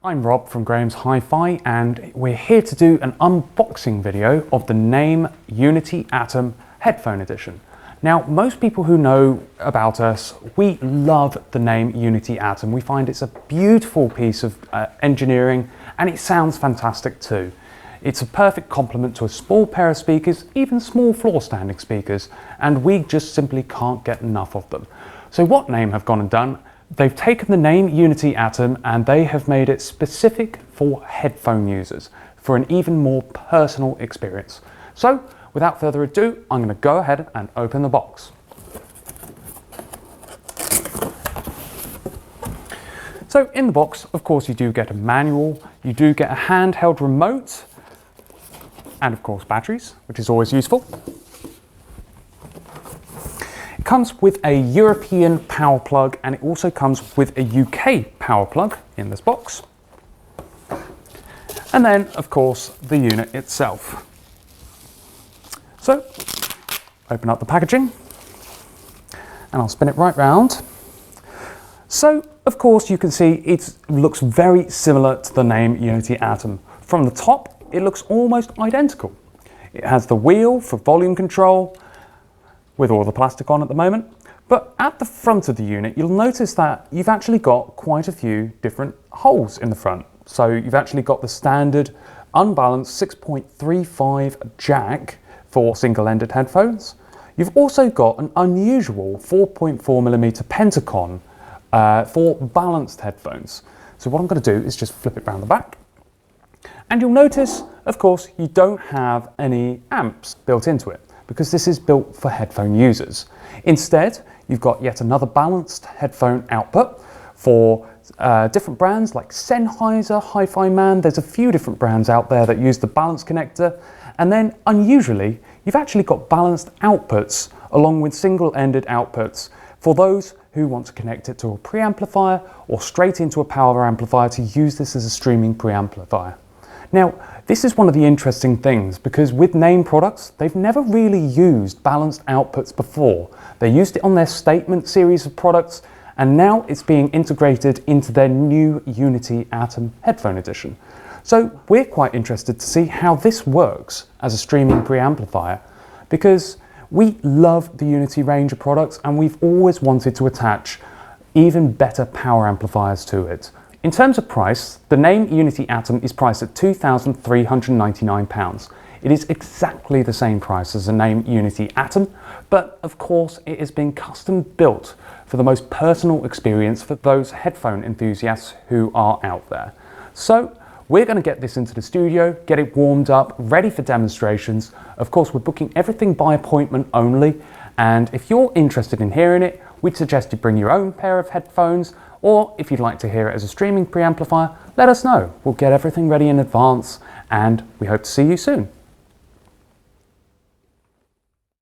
I'm Rob from Graham's Hi-Fi, and we're here to do an unboxing video of the Naim Uniti Atom Headphone Edition. Now, most people who know about us, we love the Naim Uniti Atom. We find it's a beautiful piece of engineering, and it sounds fantastic too. It's a perfect complement to a small pair of speakers, even small floor standing speakers, and we just simply can't get enough of them. So what Naim have gone and done, they've taken the Naim Uniti Atom and they have made it specific for headphone users for an even more personal experience. So without further ado, I'm going to go ahead and open the box. So in the box, of course, you do get a manual, you do get a handheld remote, and of course batteries, which is always useful. It comes with a European power plug, and it also comes with a UK power plug in this box. And then, of course, the unit itself. So, open up the packaging, and I'll spin it right round. So, of course, you can see it looks very similar to the Naim Uniti Atom. From the top, it looks almost identical. It has the wheel for volume control, with all the plastic on at the moment. But at the front of the unit, you'll notice that you've actually got quite a few different holes in the front. So you've actually got the standard unbalanced 6.35 jack for single-ended headphones. You've also got an unusual 4.4mm Pentacon for balanced headphones. So what I'm going to do is just flip it around the back. And you'll notice, of course, you don't have any amps built into it, because this is built for headphone users. Instead, you've got yet another balanced headphone output for different brands like Sennheiser, Hi-Fi Man. There's a few different brands out there that use the balance connector. And then, unusually, you've actually got balanced outputs along with single-ended outputs for those who want to connect it to a preamplifier or straight into a power amplifier to use this as a streaming preamplifier. Now, this is one of the interesting things, because with Naim products, they've never really used balanced outputs before. They used it on their Statement series of products, and now it's being integrated into their new Uniti Atom Headphone Edition. So we're quite interested to see how this works as a streaming preamplifier, because we love the Uniti range of products and we've always wanted to attach even better power amplifiers to it. In terms of price, the Naim Uniti Atom is priced at £2,399. It is exactly the same price as the Naim Uniti Atom, but of course it is being custom built for the most personal experience for those headphone enthusiasts who are out there. So we're going to get this into the studio, get it warmed up, ready for demonstrations. Of course, we're booking everything by appointment only, and if you're interested in hearing it, we'd suggest you bring your own pair of headphones, or if you'd like to hear it as a streaming preamplifier, let us know. We'll get everything ready in advance, and we hope to see you soon.